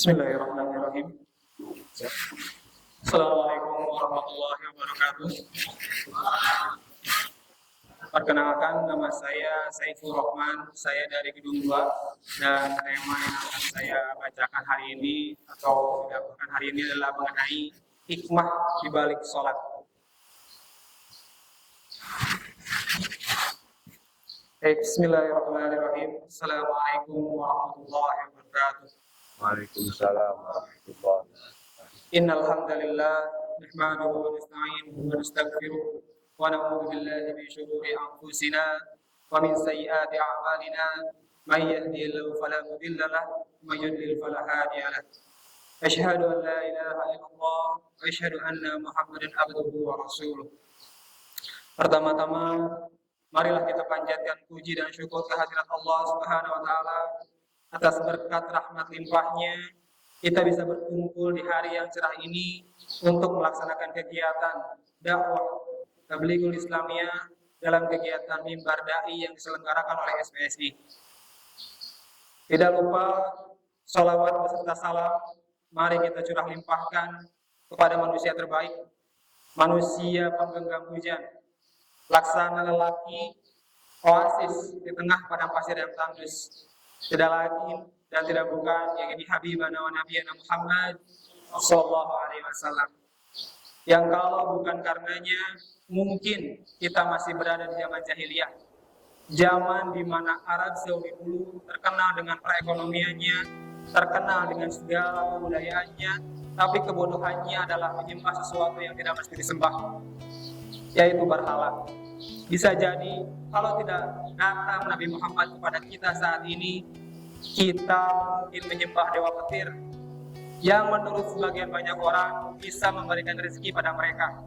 Bismillahirrahmanirrahim. Assalamualaikum warahmatullahi wabarakatuh. Perkenalkan, nama saya Saiful Rahman. Saya dari Gedung 2, dan tema yang akan saya bacakan hari ini atau didapatkan hari ini adalah mengenai hikmah di balik sholat. Bismillahirrahmanirrahim. Assalamualaikum warahmatullahi wabarakatuh. Waalaikumsalam warahmatullahi wabarakatuh. Innal hamdalillah nahmaduhu wa nasta'inuhu wa nastaghfiruh wa na'udzu billahi min shururi anfusina wa min sayyiati a'malina may yahdihillahu fala mudilla lahu wa may yudlil fala hadiya lahu. Asyhadu an la ilaha illallah wa asyhadu anna Muhammadan abduhu wa rasuluh. Pertama-tama, marilah kita panjatkan puji dan syukur kehadirat Allah Subhanahu wa taala atas berkat rahmat limpahnya kita bisa berkumpul di hari yang cerah ini untuk melaksanakan kegiatan dakwah Tabligul Islamiyah dalam kegiatan Mimbar Dai yang diselenggarakan oleh SPSI. Tidak lupa sholawat beserta salam mari kita curah limpahkan kepada manusia terbaik, manusia penggenggam hujan, laksana lelaki, oasis di tengah padang pasir yang tandus. Tidak lain dan tidak bukan yang ini Habibana wa Nabiyana Muhammad sallallahu alaihi wasallam, yang kalau bukan karenanya mungkin kita masih berada di zaman jahiliyah, zaman di mana Arab Saudi dulu terkenal dengan perekonomiannya, terkenal dengan segala kebudayaannya, tapi kebodohannya adalah menyembah sesuatu yang tidak mesti disembah, yaitu berhala. Bisa jadi kalau tidak datang Nabi Muhammad kepada kita saat ini, kita mungkin menyembah dewa petir yang menurut sebagian banyak orang bisa memberikan rezeki pada mereka,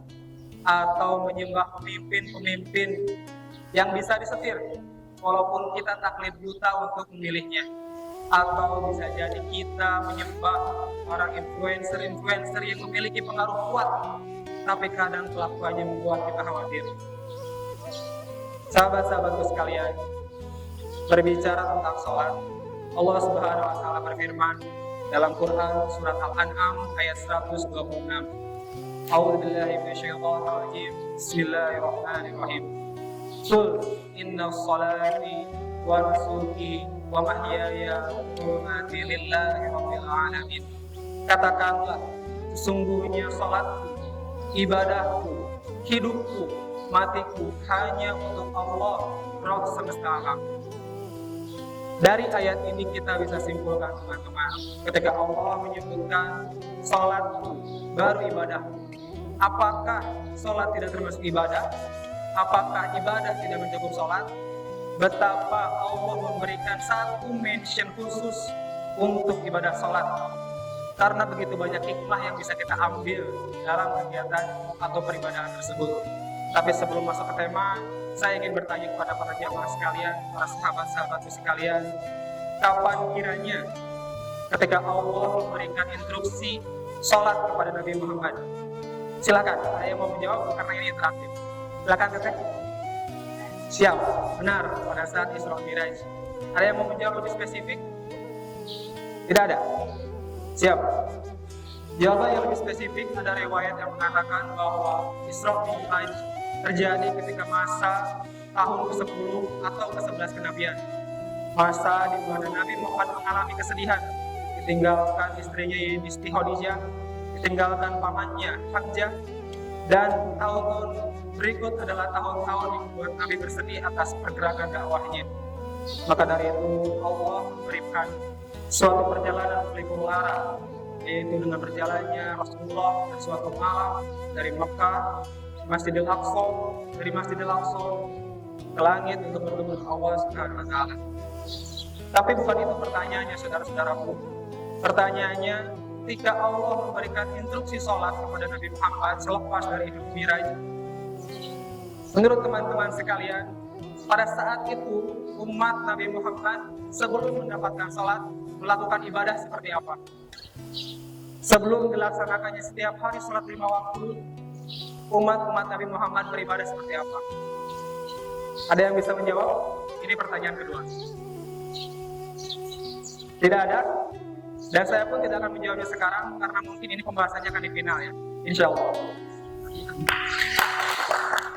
atau menyembah pemimpin-pemimpin yang bisa disetir walaupun kita taklid buta untuk memilihnya, atau bisa jadi kita menyembah orang influencer yang memiliki pengaruh kuat tapi kadang kelakuannya membuat kita khawatir. Sahabat-sahabatku sekalian, berbicara tentang sholat, Allah Subhanahu wa taala berfirman dalam Quran surat Al-An'am ayat 126. A'udzubillahi minasyaitonir rajim. Bismillahirrahmanirrahim. Qul inna sholati wa nusuki wa mahyaya wa mamati lillahi rabbil alamin. Katakanlah, sesungguhnya salatku, ibadahku, hidupku, matiku hanya untuk Allah, Rabb semesta alam. Dari ayat ini kita bisa simpulkan, teman-teman, ketika Allah menyebutkan salatku baru ibadahku, apakah salat tidak termasuk ibadah? Apakah ibadah tidak mencakup salat? Betapa Allah memberikan satu mention khusus untuk ibadah salat, karena begitu banyak hikmah yang bisa kita ambil dalam kegiatan atau peribadahan tersebut. Tapi sebelum masuk ke tema, saya ingin bertanya kepada para jamaah sekalian, para sahabat-sahabatku sekalian, kapan kiranya ketika Allah memberikan instruksi sholat kepada Nabi Muhammad? Silakan, saya mau menjawab karena ini interaktif. Silakan, Teteh. Siap, benar, pada saat Isra Miraj. Ada yang mau menjawab lebih spesifik? Tidak ada? Siap. Jawaban yang lebih spesifik, ada riwayat yang mengatakan bahwa Isra Miraj terjadi ketika masa tahun ke-10 atau ke-11 kenabian. Masa di mana Nabi Muhammad mengalami kesedihan, ditinggalkan istrinya Isti Khadijah, ditinggalkan pamannya Hamzah, dan tahun-tahun berikut adalah tahun-tahun yang membuat Nabi bersedih atas pergerakan dakwahnya. Maka dari itu Allah memberikan suatu perjalanan pelipur lara, yaitu dengan berjalannya Rasulullah dan suatu malam dari Mekah Masjidil Aqsa, dari Masjidil Aqsa ke langit untuk bertemu dengan Allah Subhanahu wa taala. Tapi bukan itu pertanyaannya, saudara-saudaraku. Pertanyaannya, ketika Allah memberikan instruksi sholat kepada Nabi Muhammad selepas dari Isra Miraj, menurut teman-teman sekalian, pada saat itu umat Nabi Muhammad sebelum mendapatkan sholat melakukan ibadah seperti apa? Sebelum dilaksanakannya setiap hari sholat 5 waktu, umat Nabi Muhammad beribadah seperti apa? Ada yang bisa menjawab? Ini pertanyaan kedua. Tidak ada? Dan saya pun tidak akan menjawabnya sekarang karena mungkin ini pembahasannya akan di final ya. Insya Allah.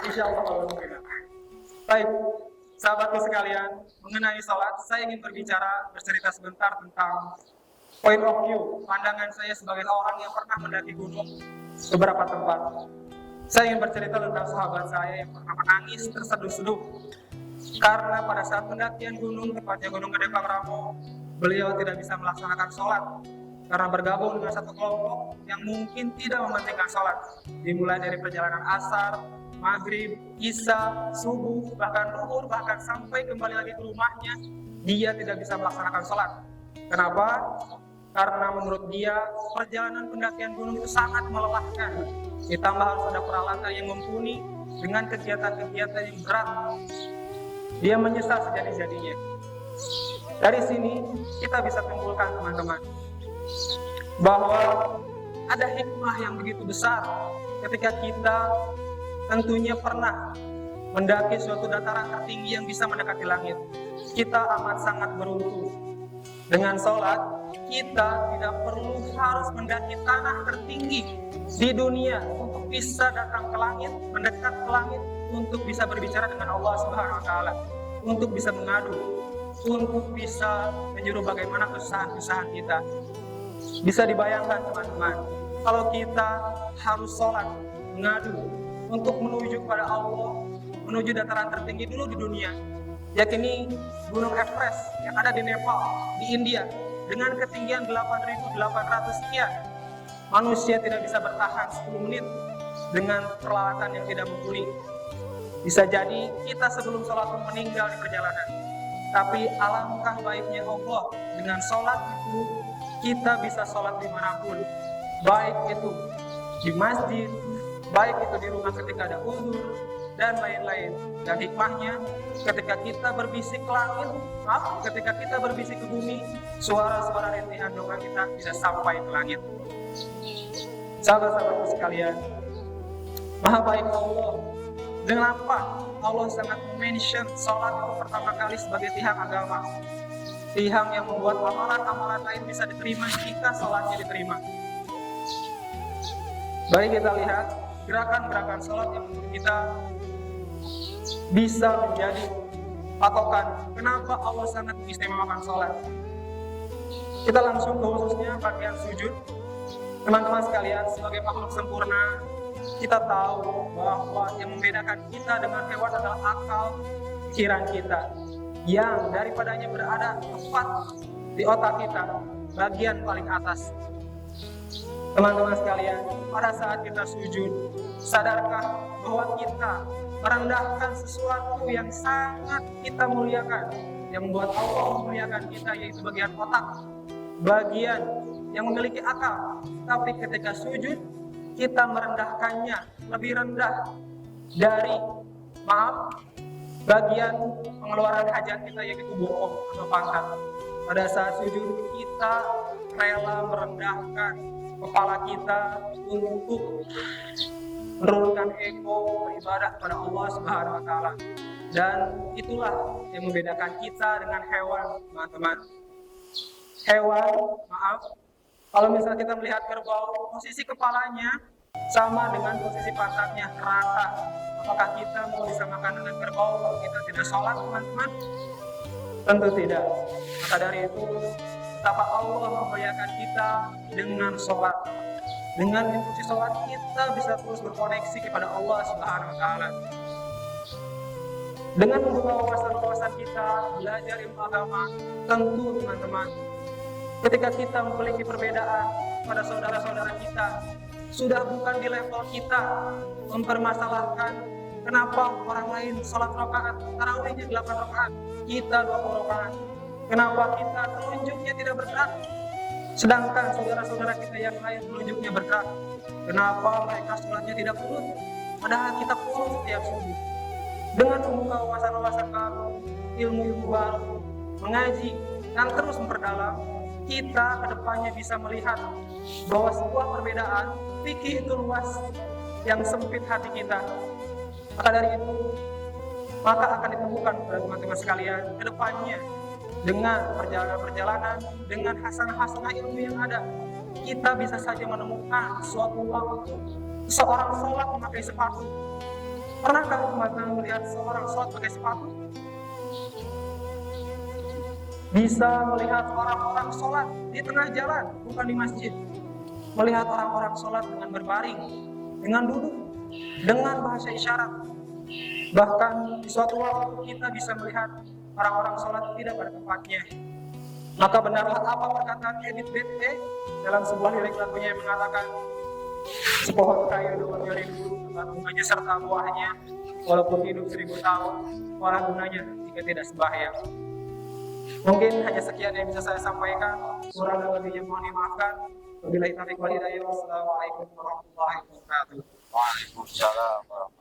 Insya Allah kalau final. Baik, sahabatku sekalian, mengenai sholat, saya ingin bercerita sebentar tentang point of view, pandangan saya sebagai orang yang pernah mendaki gunung beberapa tempat. Saya ingin bercerita tentang sahabat saya yang pernah menangis terseduh-seduh karena pada saat pendakian gunung, tepatnya Gunung Gede Pangrango, beliau tidak bisa melaksanakan sholat karena bergabung dengan satu kelompok yang mungkin tidak mementingkan sholat, dimulai dari perjalanan asar, maghrib, isya, subuh, bahkan zuhur, bahkan sampai kembali lagi ke rumahnya, dia tidak bisa melaksanakan sholat. Kenapa? Karena menurut dia perjalanan pendakian gunung itu sangat melelahkan, ditambah harus ada peralatan yang mumpuni dengan kegiatan-kegiatan yang berat. Dia menyesal sejadi-jadinya. Dari sini kita bisa simpulkan teman-teman bahwa ada hikmah yang begitu besar ketika kita tentunya pernah mendaki suatu dataran tertinggi yang bisa mendekati langit. Kita amat sangat beruntung. Dengan sholat, kita tidak perlu harus mendaki tanah tertinggi di dunia untuk bisa datang ke langit, mendekat ke langit, untuk bisa berbicara dengan Allah Subhanahu wa Ta'ala, untuk bisa mengadu, untuk bisa menyuruh bagaimana kesusahan-kesusahan kita. Bisa dibayangkan teman-teman, kalau kita harus sholat, mengadu, untuk menuju kepada Allah, menuju dataran tertinggi dulu di dunia, yakni Gunung Everest yang ada di Nepal, di India, dengan ketinggian 8.800 sekian. Manusia tidak bisa bertahan 10 menit dengan peralatan yang tidak mumpuni. Bisa jadi kita sebelum sholat meninggal di perjalanan. Tapi alangkah baiknya Allah, dengan sholat itu kita bisa sholat dimanapun, baik itu di masjid, baik itu di rumah ketika ada uzur, dan lain-lain. Dan hikmahnya, ketika kita berbisik ke langit, ketika kita berbisik ke bumi, suara-suara rintihan doa kita tidak sampai ke langit. Sahabat-sahabatku sekalian, Maha baik Allah. Dengan apa Allah sangat mention sholat itu pertama kali sebagai tiang agama, tiang yang membuat amalan-amalan lain bisa diterima jika sholatnya diterima. Baik, kita lihat gerakan-gerakan sholat yang menurut kita bisa menjadi patokan kenapa Allah sangat mengistimewakan sholat. Kita langsung ke khususnya bagian sujud. Teman-teman sekalian, sebagai makhluk sempurna, kita tahu bahwa yang membedakan kita dengan hewan adalah akal pikiran kita, yang daripadanya berada tepat di otak kita, bagian paling atas. Teman-teman sekalian, pada saat kita sujud, sadarkah bahwa kita merendahkan sesuatu yang sangat kita muliakan, yang membuat Allah memuliakan kita, yaitu bagian otak, bagian yang memiliki akal. Tapi ketika sujud, kita merendahkannya lebih rendah dari bagian pengeluaran hajat kita, yaitu bokong atau pangkat. Pada saat sujud, kita rela merendahkan kepala kita untuk menurunkan ego beribadah kepada Allah Subhanahu wa Ta'ala. Dan itulah yang membedakan kita dengan hewan, teman-teman. Hewan, kalau misalnya kita melihat kerbau, posisi kepalanya sama dengan posisi pantatnya, rata. Apakah kita mau disamakan dengan kerbau kalau kita tidak sholat, teman-teman? Tentu tidak. Maka dari itu, betapa Allah memuliakan kita dengan sholat. Dengan instruksi sholat, kita bisa terus berkoneksi kepada Allah Subhanahu wa Ta'ala. Dengan membuka wawasan-wawasan kita, belajar ilmu agama, tentu teman-teman, ketika kita memiliki perbedaan pada saudara-saudara kita, sudah bukan di level kita mempermasalahkan kenapa orang lain sholat rakaat, tarawihnya 8 rakaat, kita 20 rakaat. Kenapa kita telunjuknya tidak bergerak, sedangkan saudara-saudara kita yang lain telunjuknya bergerak. Kenapa mereka sholatnya tidak kunut, padahal kita kunut setiap subuh. Dengan membuka wawasan-wawasan baru, ilmu-ilmu baru, mengaji, dan terus memperdalam, kita kedepannya bisa melihat bahwa sebuah perbedaan fikih itu luas yang sempit hati kita. Maka dari itu, maka akan ditemukan pada teman-teman sekalian kedepannya dengan perjalanan, dengan hasanah-hasanah ilmu yang ada, kita bisa saja menemukan suatu waktu seorang sholat memakai sepatu. Pernahkah umat melihat seorang sholat pakai sepatu? Bisa melihat orang-orang sholat di tengah jalan, bukan di masjid. Melihat orang-orang sholat dengan berbaring, dengan duduk, dengan bahasa isyarat. Bahkan di suatu waktu kita bisa melihat orang-orang sholat tidak pada tempatnya. Maka benarlah apa perkataan Edith Bethke dalam sebuah lirik lagunya yang mengatakan, sepohon kayu daunnya ribu, bunganya serta buahnya, walaupun hidup 1000 tahun, wala gunanya jika tidak sembahyang. Mungkin hanya sekian yang bisa saya sampaikan. Kurang dan lebihnya mohon dimaafkan. Wabillahi taufiq wal hidayah. Wassalamualaikum warahmatullahi wabarakatuh. Waalaikumsalam warahmatullahi wabarakatuh.